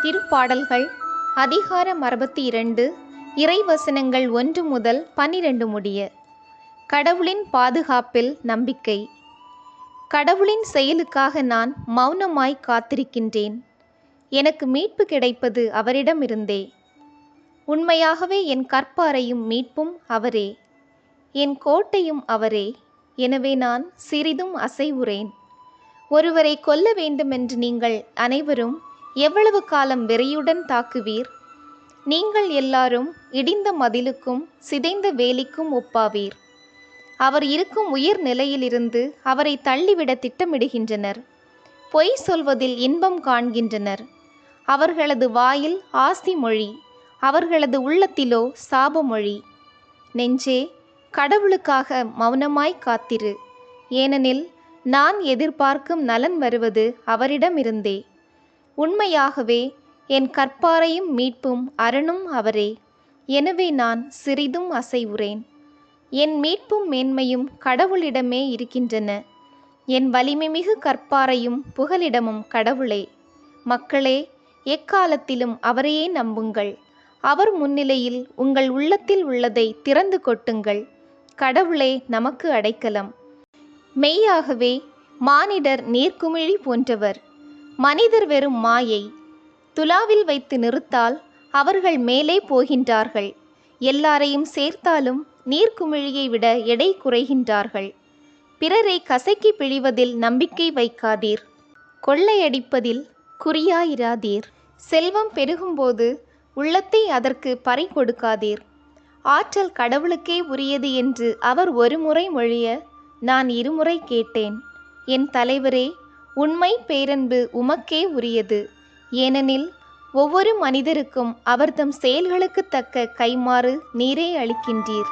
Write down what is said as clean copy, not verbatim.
திருப்பாடல்கள் அதிகாரம் 62 இறைவசனங்கள் 1 முதல் 12 முடிய. கடவுளின் பாதுகாப்பில் நம்பிக்கை. கடவுளின் செயலுக்காக நான் மௌனமாய் காத்திருக்கின்றேன். எனக்கு மீட்பு கிடைப்பது அவரிடமிருந்தே. உண்மையாகவே என் கற்பாரையும் மீட்பும் அவரே, என் கோட்டையும் அவரே. எனவே நான் சிறிதும் அசைவுறேன். ஒருவரை கொல்ல வேண்டுமென்று நீங்கள் அனைவரும் எவ்வளவு காலம் வெறியுடன் தாக்குவீர்? நீங்கள் எல்லாரும் இடிந்த மதிலுக்கும் சிதைந்த வேலிக்கும் ஒப்பாவீர். அவர் இருக்கும் உயர் நிலையிலிருந்து அவரை தள்ளிவிட திட்டமிடுகின்றனர். பொய் சொல்வதில் இன்பம் காண்கின்றனர். அவர்களது வாயில் ஆசி மொழி, அவர்களது உள்ளத்திலோ சாபமொழி. நெஞ்சே, கடவுளுக்காக மௌனமாய் காத்திரு. ஏனெனில் நான் எதிர்பார்க்கும் நலன் வருவது அவரிடமிருந்தே. உண்மையாகவே என் கற்பாரையும் மீட்பும் அரணும் அவரே. எனவே நான் சிறிதும் அசைவுறேன். என் மீட்பும் மேன்மையும் கடவுளிடமே இருக்கின்றன. என் வலிமைமிகு கற்பாரையும் புகலிடமும் கடவுளே. மக்களே, எக்காலத்திலும் அவரையே நம்புங்கள். அவர் முன்னிலையில் உங்கள் உள்ளத்தில் உள்ளதை திறந்து கொட்டுங்கள். கடவுளே நமக்கு அடைக்கலம். மெய்யாகவே மானிடர் நீர்க்குமிழி போன்றவர், மனிதர் வெறும் மாயை. துலாவில் வைத்து நிறுத்தால் அவர்கள் மேலே போகின்றார்கள். எல்லாரையும் சேர்த்தாலும் நீர்க்குமிழியை விட எடை குறைகின்றார்கள். பிறரை கசக்கி பிழிவதில் நம்பிக்கை வைக்காதீர். கொள்ளையடிப்பதில் குறியாயிராதீர். செல்வம் பெருகும்போது உள்ளத்தை அதற்கு பறை கொடுக்காதீர். ஆற்றல் கடவுளுக்கே உரியது என்று அவர் ஒருமுறை மொழிய நான் இருமுறை கேட்டேன். என் தலைவரே, உண்மை பேரன்பு உமக்கே உரியது. ஏனெனில் ஒவ்வொரு மனிதருக்கும் அவர்தம் செயல்களுக்கு தக்க கைமாறு நீரே அளிக்கின்றீர்.